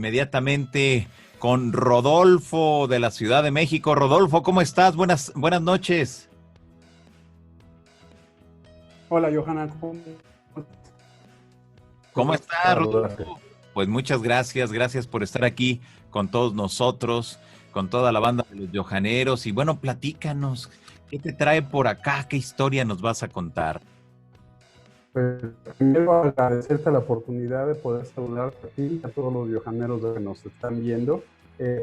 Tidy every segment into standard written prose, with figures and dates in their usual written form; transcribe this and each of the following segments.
inmediatamente con Rodolfo de la Ciudad de México. Rodolfo, ¿cómo estás? Buenas noches. Hola, Johanna. Qué ¿Cómo gusto estás, saludarte. Rodolfo? Pues muchas gracias por estar aquí con todos nosotros, con toda la banda de los Johaneros. Y bueno, platícanos, ¿qué te trae por acá? ¿Qué historia nos vas a contar? Pues, primero agradecerte la oportunidad de poder saludarte a ti y a todos los johaneros que nos están viendo.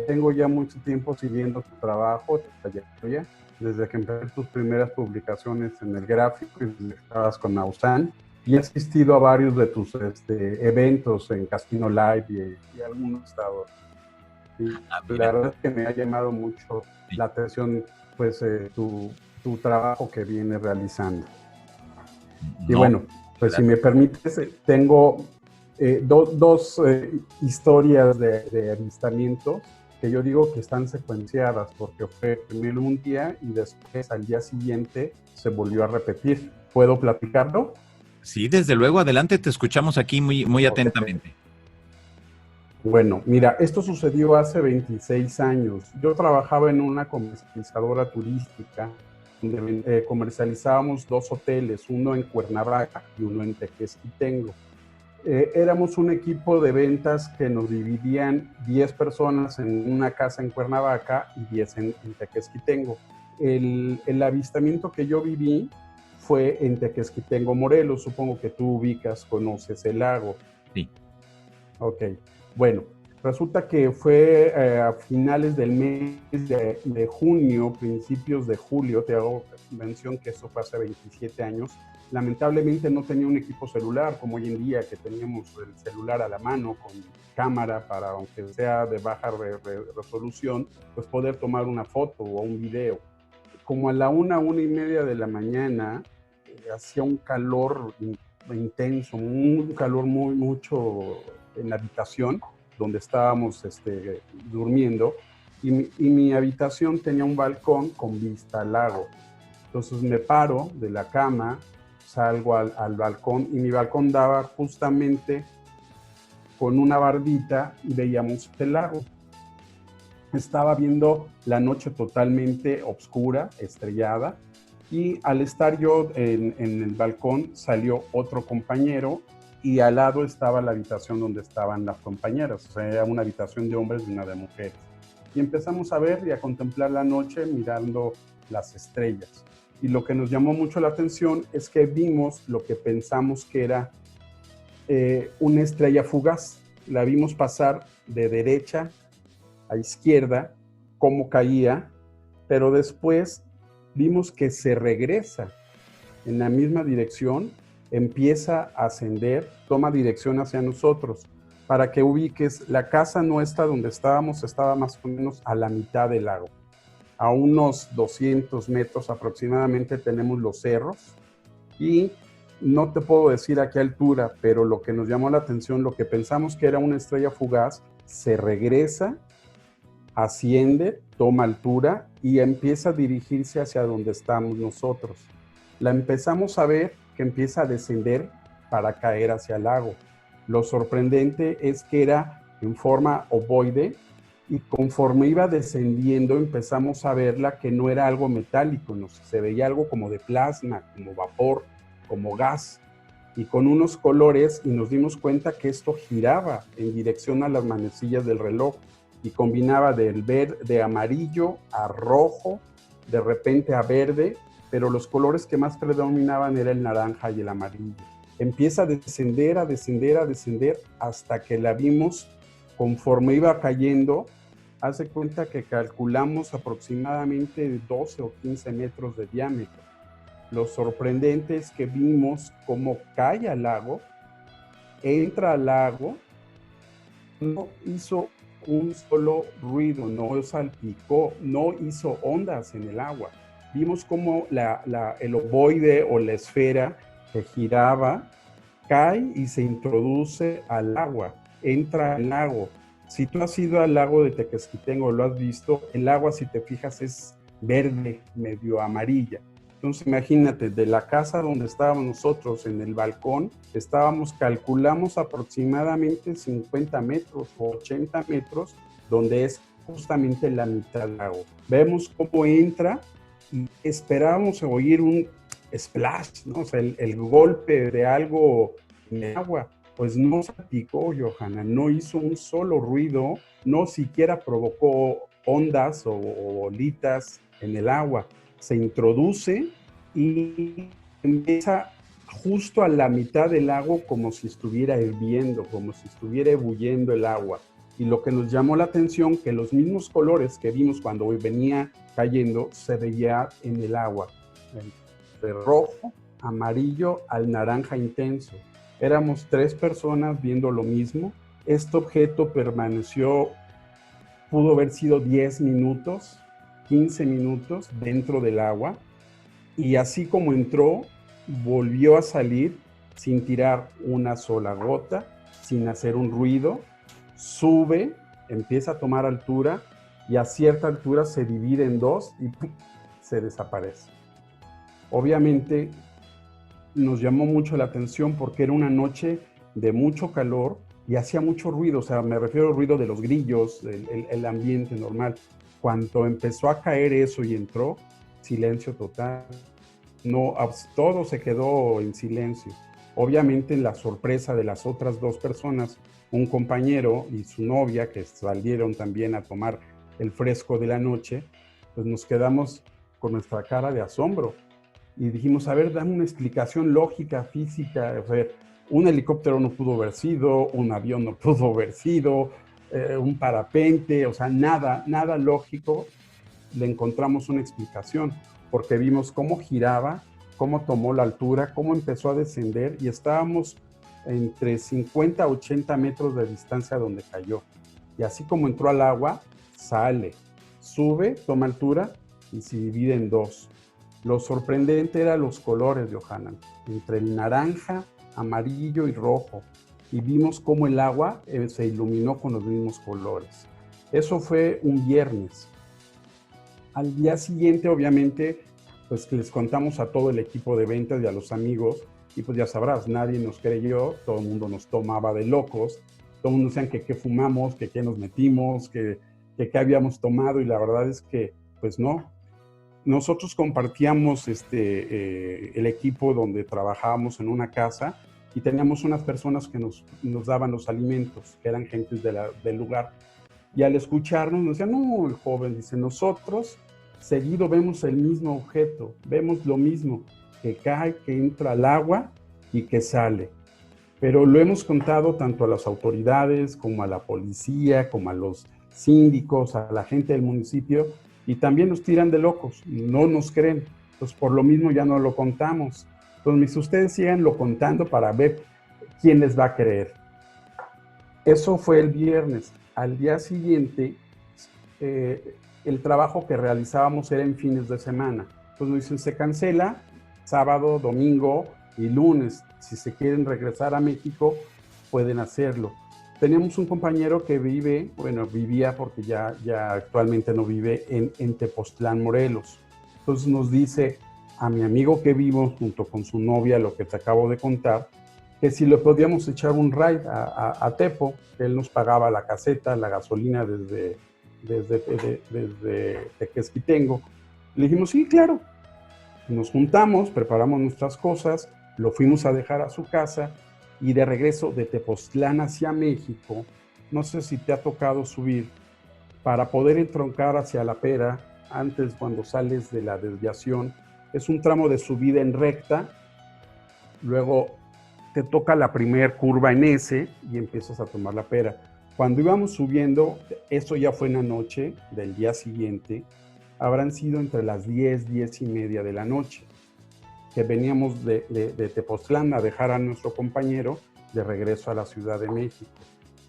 Tengo ya mucho tiempo siguiendo tu trabajo, tu trayectoria, desde que empezaste tus primeras publicaciones en el gráfico y desde que estabas con Ausan. Y he asistido a varios de tus eventos en Casino Live y algunos estados. Y Ah, la mira, verdad es que me ha llamado mucho sí, la atención, pues, tu trabajo que vienes realizando. Y no, bueno, pues si gracias. me permites, tengo dos historias de avistamientos que yo digo que están secuenciadas, porque fue primero un día y después al día siguiente se volvió a repetir. ¿Puedo platicarlo? Sí, desde luego, adelante, te escuchamos aquí muy Ok. atentamente. Bueno, mira, esto sucedió hace 26 años. Yo trabajaba en una comercializadora turística donde comercializábamos dos hoteles, uno en Cuernavaca y uno en Tequesquitengo. Éramos un equipo de ventas que nos dividían 10 personas en una casa en Cuernavaca y 10 en Tequesquitengo. El avistamiento que yo viví fue en Tequesquitengo, Morelos. Supongo que tú ubicas, conoces el lago. Sí. Ok, bueno, resulta que fue a finales del mes de junio, principios de julio, te hago mención que eso fue hace 27 años. Lamentablemente no tenía un equipo celular como hoy en día, que teníamos el celular a la mano con cámara para, aunque sea de baja resolución, pues poder tomar una foto o un video. Como a la una y media de la mañana, hacía un calor intenso, un calor mucho en la habitación donde estábamos durmiendo, y mi habitación tenía un balcón con vista al lago. Entonces me paro de la cama, salgo al balcón, y mi balcón daba justamente con una bardita y veíamos el lago. Estaba viendo la noche totalmente oscura, estrellada, y al estar yo en el balcón salió otro compañero, y al lado estaba la habitación donde estaban las compañeras, o sea, era una habitación de hombres y una de mujeres. Y empezamos a ver y a contemplar la noche mirando las estrellas. Y lo que nos llamó mucho la atención es que vimos lo que pensamos que era una estrella fugaz. La vimos pasar de derecha a izquierda, cómo caía, pero después vimos que se regresa en la misma dirección, empieza a ascender, toma dirección hacia nosotros. Para que ubiques, la casa nuestra donde estábamos estaba más o menos a la mitad del lago. A unos 200 metros aproximadamente tenemos los cerros, y no te puedo decir a qué altura, pero lo que nos llamó la atención, lo que pensamos que era una estrella fugaz, se regresa, asciende, toma altura y empieza a dirigirse hacia donde estamos nosotros. La empezamos a ver que empieza a descender para caer hacia el lago. Lo sorprendente es que era en forma ovoide, y conforme iba descendiendo empezamos a verla que no era algo metálico, no, se veía algo como de plasma, como vapor, como gas, y con unos colores, y nos dimos cuenta que esto giraba en dirección a las manecillas del reloj y combinaba de amarillo a rojo, de repente a verde, pero los colores que más predominaban era el naranja y el amarillo. Empieza a descender, a descender, a descender, hasta que la vimos conforme iba cayendo. Hace cuenta que calculamos aproximadamente 12 o 15 metros de diámetro. Lo sorprendente es que vimos cómo cae al lago, entra al lago, no hizo un solo ruido, no salpicó, no hizo ondas en el agua. Vimos cómo el ovoide o la esfera que giraba cae y se introduce al agua, entra al lago. Si tú has ido al lago de Tequesquitengo, lo has visto, el agua, si te fijas, es verde, medio amarilla. Entonces imagínate, de la casa donde estábamos nosotros, en el balcón, calculamos aproximadamente 50 metros o 80 metros, donde es justamente la mitad del lago. Vemos cómo entra y esperábamos oír un splash, ¿no? O sea, el golpe de algo en el agua. Pues no salpicó, Johanna, no hizo un solo ruido, no siquiera provocó ondas o bolitas en el agua. Se introduce y empieza justo a la mitad del lago como si estuviera hirviendo, como si estuviera ebulliendo el agua. Y lo que nos llamó la atención, que los mismos colores que vimos cuando venía cayendo, se veía en el agua. De rojo, amarillo al naranja intenso. Éramos 3 personas viendo lo mismo. Este objeto permaneció, pudo haber sido 10 minutos, 15 minutos dentro del agua. Y así como entró, volvió a salir sin tirar una sola gota, sin hacer un ruido. Sube, empieza a tomar altura y a cierta altura se divide en 2 y ¡pum!, se desaparece. Obviamente nos llamó mucho la atención porque era una noche de mucho calor y hacía mucho ruido, o sea, me refiero al ruido de los grillos, el ambiente normal. Cuando empezó a caer eso y entró, silencio total. No, todo se quedó en silencio. Obviamente la sorpresa de las otras 2 personas, un compañero y su novia, que salieron también a tomar el fresco de la noche, pues nos quedamos con nuestra cara de asombro. Y dijimos, a ver, dame una explicación lógica, física. O sea, un helicóptero no pudo haber sido, un avión no pudo haber sido, un parapente, o sea, nada lógico. Le encontramos una explicación, porque vimos cómo giraba, cómo tomó la altura, cómo empezó a descender y estábamos entre 50 a 80 metros de distancia donde cayó. Y así como entró al agua, sale, sube, toma altura y se divide en 2. Lo sorprendente eran los colores, Johanna, entre el naranja, amarillo y rojo. Y vimos cómo el agua se iluminó con los mismos colores. Eso fue un viernes. Al día siguiente, obviamente, pues les contamos a todo el equipo de ventas y a los amigos, y pues ya sabrás, nadie nos creyó, todo el mundo nos tomaba de locos, todo el mundo decían que qué fumamos, que qué nos metimos, que qué habíamos tomado, y la verdad es que, pues no. Nosotros compartíamos el equipo donde trabajábamos en una casa y teníamos unas personas que nos daban los alimentos, que eran gentes del lugar. Y al escucharnos nos decían, no, el joven dice, nosotros seguido vemos el mismo objeto, vemos lo mismo, que cae, que entra al agua y que sale. Pero lo hemos contado tanto a las autoridades como a la policía, como a los síndicos, a la gente del municipio, y también nos tiran de locos, no nos creen. Entonces, por lo mismo ya no lo contamos. Entonces, ustedes síganlo contando para ver quién les va a creer. Eso fue el viernes. Al día siguiente, el trabajo que realizábamos era en fines de semana. Entonces nos dicen, se cancela sábado, domingo y lunes. Si se quieren regresar a México, pueden hacerlo. Teníamos un compañero que vivía porque ya actualmente no vive en Tepoztlán, Morelos. Entonces nos dice a mi amigo que vivo junto con su novia, lo que te acabo de contar, que si le podíamos echar un ride a Tepo, que él nos pagaba la caseta, la gasolina desde Tequesquitengo. Le dijimos, sí, claro. Nos juntamos, preparamos nuestras cosas, lo fuimos a dejar a su casa y de regreso de Tepoztlán hacia México, no sé si te ha tocado subir, para poder entroncar hacia La Pera, antes cuando sales de la desviación, es un tramo de subida en recta, luego te toca la primer curva en S y empiezas a tomar La Pera. Cuando íbamos subiendo, eso ya fue en la noche del día siguiente, habrán sido entre las 10, 10 y media de la noche, que veníamos de Tepoztlán a dejar a nuestro compañero de regreso a la Ciudad de México.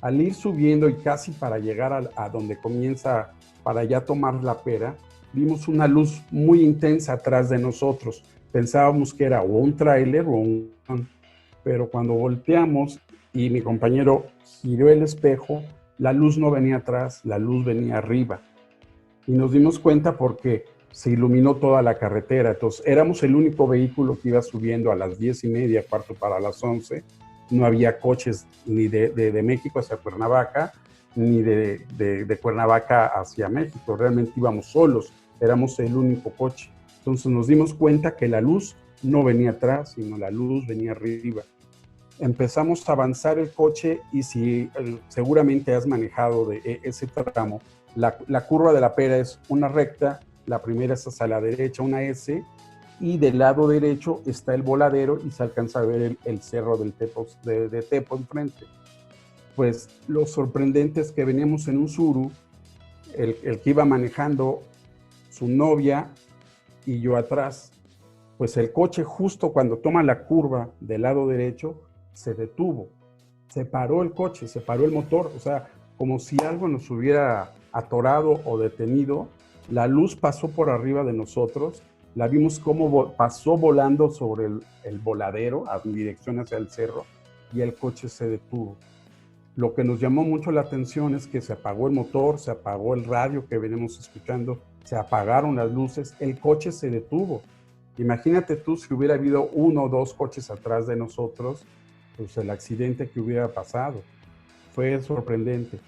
Al ir subiendo y casi para llegar a donde comienza, para ya tomar La Pera, vimos una luz muy intensa atrás de nosotros. Pensábamos que era o un tráiler o un... Pero cuando volteamos y mi compañero giró el espejo, la luz no venía atrás, la luz venía arriba. Y nos dimos cuenta porque se iluminó toda la carretera. Entonces, éramos el único vehículo que iba subiendo a las 10:30, cuarto para las 11. No había coches ni de México hacia Cuernavaca, ni de Cuernavaca hacia México. Realmente íbamos solos, éramos el único coche. Entonces nos dimos cuenta que la luz no venía atrás, sino la luz venía arriba. Empezamos a avanzar el coche y si seguramente has manejado de ese tramo, la curva de la Pera es una recta, la primera es hacia la derecha, una S, y del lado derecho está el voladero y se alcanza a ver el cerro del Tepo, de Tepo enfrente. Pues lo sorprendente es que veníamos en un Suru, el que iba manejando, su novia y yo atrás. Pues el coche justo cuando toma la curva del lado derecho se detuvo, se paró el coche, se paró el motor, o sea, como si algo nos hubiera atorado o detenido. La luz pasó por arriba de nosotros, la vimos cómo pasó volando sobre el voladero en dirección hacia el cerro y el coche se detuvo. Lo que nos llamó mucho la atención es que se apagó el motor, se apagó el radio que veníamos escuchando, se apagaron las luces, el coche se detuvo. Imagínate tú si hubiera habido 1 o 2 coches atrás de nosotros, pues el accidente que hubiera pasado. Fue sorprendente.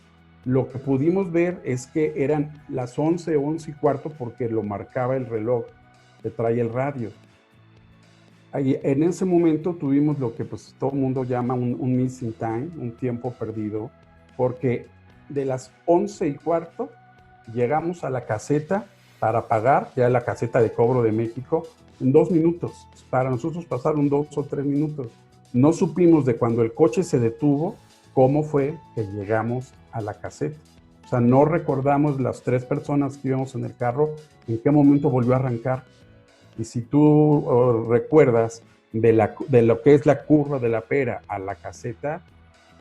Lo que pudimos ver es que eran las 11, 11:15 porque lo marcaba el reloj que trae el radio. En ese momento tuvimos lo que pues todo el mundo llama un missing time, un tiempo perdido, porque de las 11:15 llegamos a la caseta para pagar, ya la caseta de cobro de México, en 2 minutos. Para nosotros pasaron 2 o 3 minutos. No supimos de cuando el coche se detuvo, cómo fue que llegamos a la caseta. O sea, no recordamos las 3 personas que íbamos en el carro, en qué momento volvió a arrancar. Y si tú recuerdas de lo que es la curva de la Pera a la caseta,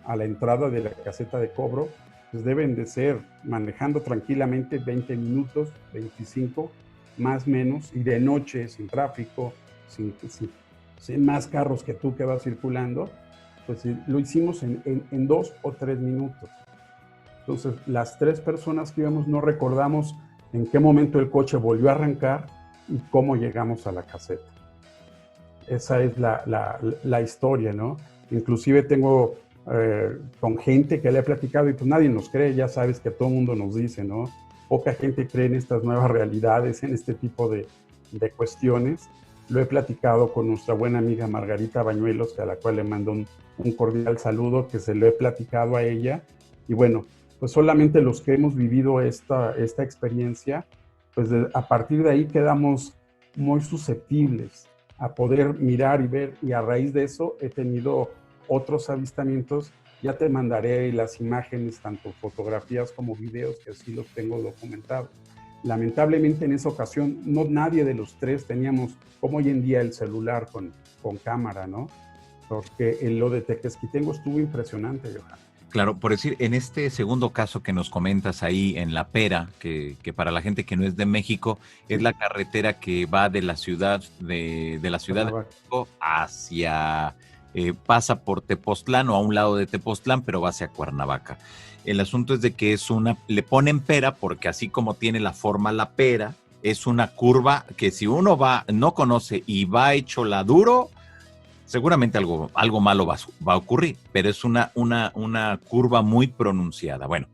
a la entrada de la caseta de cobro, pues deben de ser manejando tranquilamente 20 minutos, 25, más o menos, y de noche, sin tráfico, sin más carros que tú que vas circulando, pues lo hicimos en 2 o 3 minutos. Entonces, las 3 personas que íbamos no recordamos en qué momento el coche volvió a arrancar y cómo llegamos a la caseta. Esa es la historia, ¿no? Inclusive tengo con gente que le he platicado y pues nadie nos cree, ya sabes que todo el mundo nos dice, ¿no? Poca gente cree en estas nuevas realidades, en este tipo de cuestiones. Lo he platicado con nuestra buena amiga Margarita Bañuelos, a la cual le mando un cordial saludo, que se lo he platicado a ella. Y bueno, pues solamente los que hemos vivido esta experiencia, pues a partir de ahí quedamos muy susceptibles a poder mirar y ver, y a raíz de eso he tenido otros avistamientos. Ya te mandaré las imágenes, tanto fotografías como videos, que sí los tengo documentados. Lamentablemente en esa ocasión nadie de los 3 teníamos, como hoy en día, el celular con cámara, ¿no? Porque lo de Tequesquitengo estuvo impresionante, Johan. Claro, por decir, en este segundo caso que nos comentas ahí en La Pera, que para la gente que no es de México, es la carretera que va de la ciudad de México hacia, pasa por Tepoztlán o a un lado de Tepoztlán, pero va hacia Cuernavaca. El asunto es de que le ponen pera porque así como tiene la forma la pera, es una curva que si uno no conoce y va hecho la duro, seguramente algo malo va a ocurrir, pero es una curva muy pronunciada. Bueno,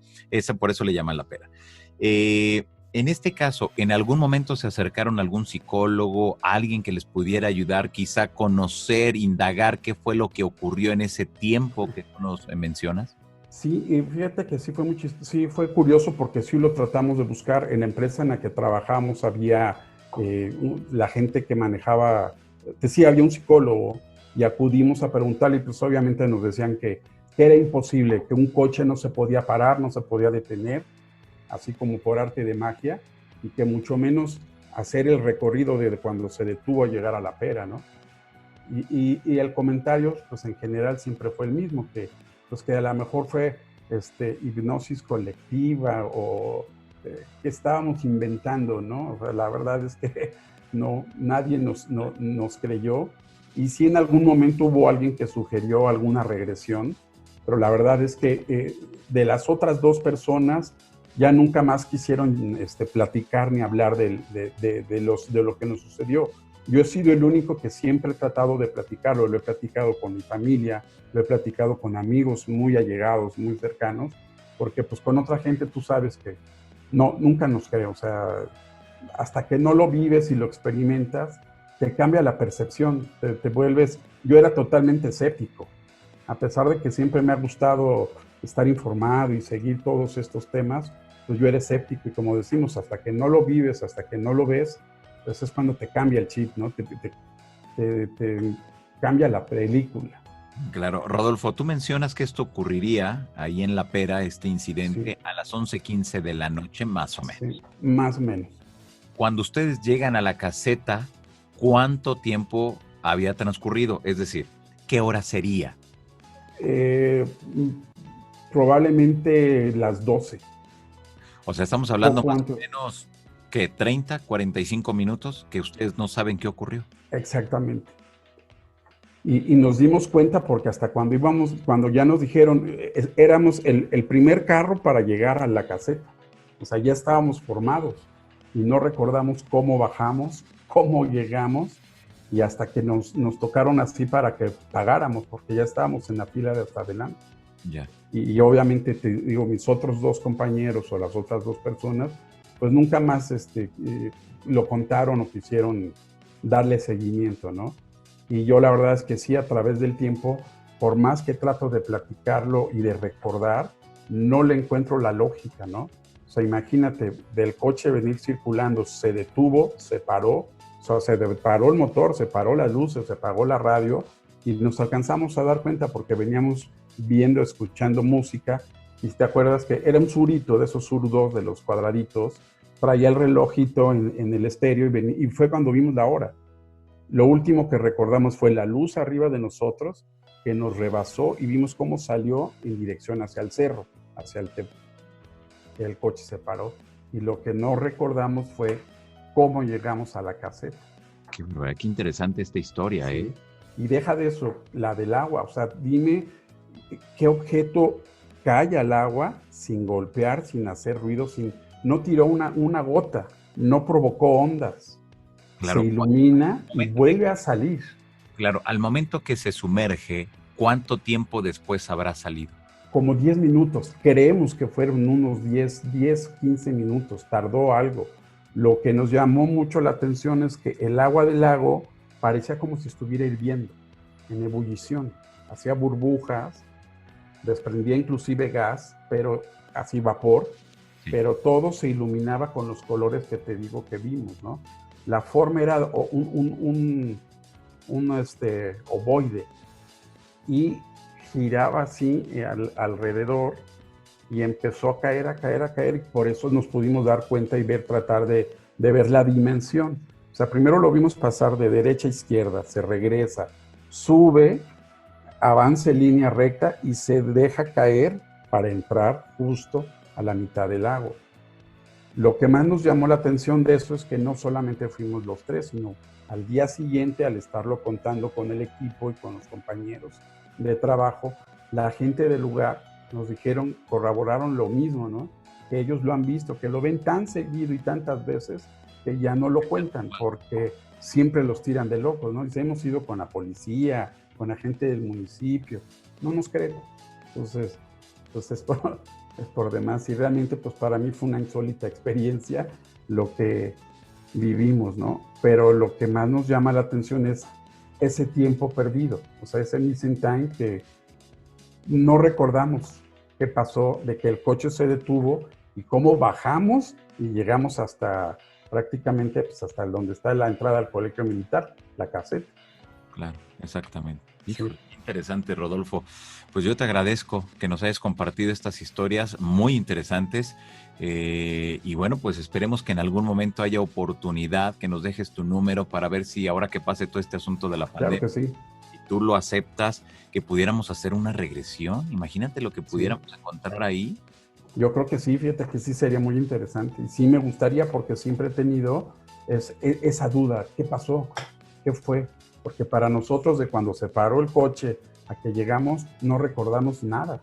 por eso le llaman la pera. En este caso, ¿en algún momento se acercaron a algún psicólogo, alguien que les pudiera ayudar, quizá conocer, indagar qué fue lo que ocurrió en ese tiempo que tú nos mencionas? Sí, y fíjate que sí sí fue curioso porque sí lo tratamos de buscar. En la empresa en la que trabajamos había la gente que manejaba, sí, había un psicólogo, y acudimos a preguntarle, y pues obviamente nos decían que era imposible, que un coche no se podía parar, no se podía detener, así como por arte de magia, y que mucho menos hacer el recorrido de cuando se detuvo a llegar a La Pera, ¿no? Y el comentario, pues en general siempre fue el mismo, que a lo mejor fue hipnosis colectiva o que estábamos inventando, ¿no? O sea, la verdad es que nadie nos creyó. Y sí, en algún momento hubo alguien que sugirió alguna regresión, pero la verdad es que de las otras 2 personas, ya nunca más quisieron platicar ni hablar de lo que nos sucedió. Yo he sido el único que siempre he tratado de platicarlo, lo he platicado con mi familia, lo he platicado con amigos muy allegados, muy cercanos, porque pues con otra gente tú sabes que no, nunca nos cree, o sea, hasta que no lo vives y lo experimentas, te cambia la percepción, te vuelves, yo era totalmente escéptico, a pesar de que siempre me ha gustado estar informado y seguir todos estos temas, pues yo era escéptico y como decimos, hasta que no lo vives, hasta que no lo ves, pues es cuando te cambia el chip, ¿no? Te cambia la película. Claro, Rodolfo, tú mencionas que esto ocurriría ahí en La Pera, este incidente, Sí, a las 11:15 de la noche, más o menos. sí, más o menos. Cuando ustedes llegan a la caseta, ¿cuánto tiempo había transcurrido? Es decir, ¿qué hora sería? Eh, Probablemente las 12. O sea, estamos ¿O hablando más o cuánto? menos que 30, 45 minutos que ustedes no saben qué ocurrió. Exactamente. Y nos dimos cuenta porque hasta cuando íbamos, cuando ya nos dijeron, éramos el primer carro para llegar a la caseta. O sea, ya estábamos formados y no recordamos cómo bajamos, cómo llegamos y hasta que nos tocaron así para que pagáramos porque ya estábamos en la fila de hasta adelante. Ya. Y obviamente, te digo, mis otros dos compañeros o las otras dos personas, pues nunca más lo contaron o quisieron darle seguimiento, ¿no? Y yo la verdad es que sí, a través del tiempo, por más que trato de platicarlo y de recordar, no le encuentro la lógica, ¿no? O sea, imagínate, del coche venir circulando, se detuvo, se paró, o sea, se paró el motor, se paró las luces, se apagó la radio y nos alcanzamos a dar cuenta porque veníamos viendo, escuchando música y te acuerdas que era un surito, de esos sur 2 de los cuadraditos, traía el relojito en el estéreo y fue cuando vimos la hora. Lo último que recordamos fue la luz arriba de nosotros que nos rebasó y vimos cómo salió en dirección hacia el cerro, hacia el Tepe. El coche se paró y lo que no recordamos fue cómo llegamos a la caseta. Qué interesante esta historia, Sí. ¿eh? Y deja de eso, la del agua, o sea, dime qué objeto cae al agua sin golpear, sin hacer ruido, no tiró una gota, no provocó ondas. Se Claro, ilumina y vuelve a salir. claro, al momento que se sumerge, ¿cuánto tiempo después habrá salido? Como 10 minutos, creemos que fueron unos 15 minutos, tardó algo. Lo que nos llamó mucho la atención es que el agua del lago parecía como si estuviera hirviendo, en ebullición, hacía burbujas, desprendía inclusive gas, pero así vapor, Sí. pero todo se iluminaba con los colores que te digo que vimos, ¿no? La forma era un ovoide y giraba así alrededor y empezó a caer, a caer, a caer, y por eso nos pudimos dar cuenta y tratar de ver la dimensión. O sea, primero lo vimos pasar de derecha a izquierda, se regresa, sube, avanza en línea recta y se deja caer para entrar justo a la mitad del lago. Lo que más nos llamó la atención de eso es que no solamente fuimos los tres, sino al día siguiente, al estarlo contando con el equipo y con los compañeros de trabajo, la gente del lugar nos dijeron, corroboraron lo mismo, ¿no? Que ellos lo han visto, que lo ven tan seguido y tantas veces que ya no lo cuentan porque siempre los tiran de locos, ¿no? Dice, hemos ido con la policía, con la gente del municipio, no nos creen. Entonces es por demás y realmente pues para mí fue una insólita experiencia lo que vivimos, ¿no? Pero lo que más nos llama la atención es ese tiempo perdido, o sea, ese missing time que no recordamos qué pasó, de que el coche se detuvo y cómo bajamos y llegamos hasta prácticamente pues hasta donde está la entrada al colegio militar, la caseta. Claro, exactamente. Sí. Híjole, qué interesante, Rodolfo. Pues yo te agradezco que nos hayas compartido estas historias muy interesantes. Y bueno, pues esperemos que en algún momento haya oportunidad, que nos dejes tu número para ver si ahora que pase todo este asunto de la pandemia, Claro que sí. si tú lo aceptas, que pudiéramos hacer una regresión. Imagínate lo que pudiéramos encontrar ahí. Yo creo que sí, fíjate que sí sería muy interesante. Y sí me gustaría porque siempre he tenido esa duda. ¿Qué pasó? ¿Qué fue? Porque para nosotros de cuando se paró el coche a que llegamos no recordamos nada.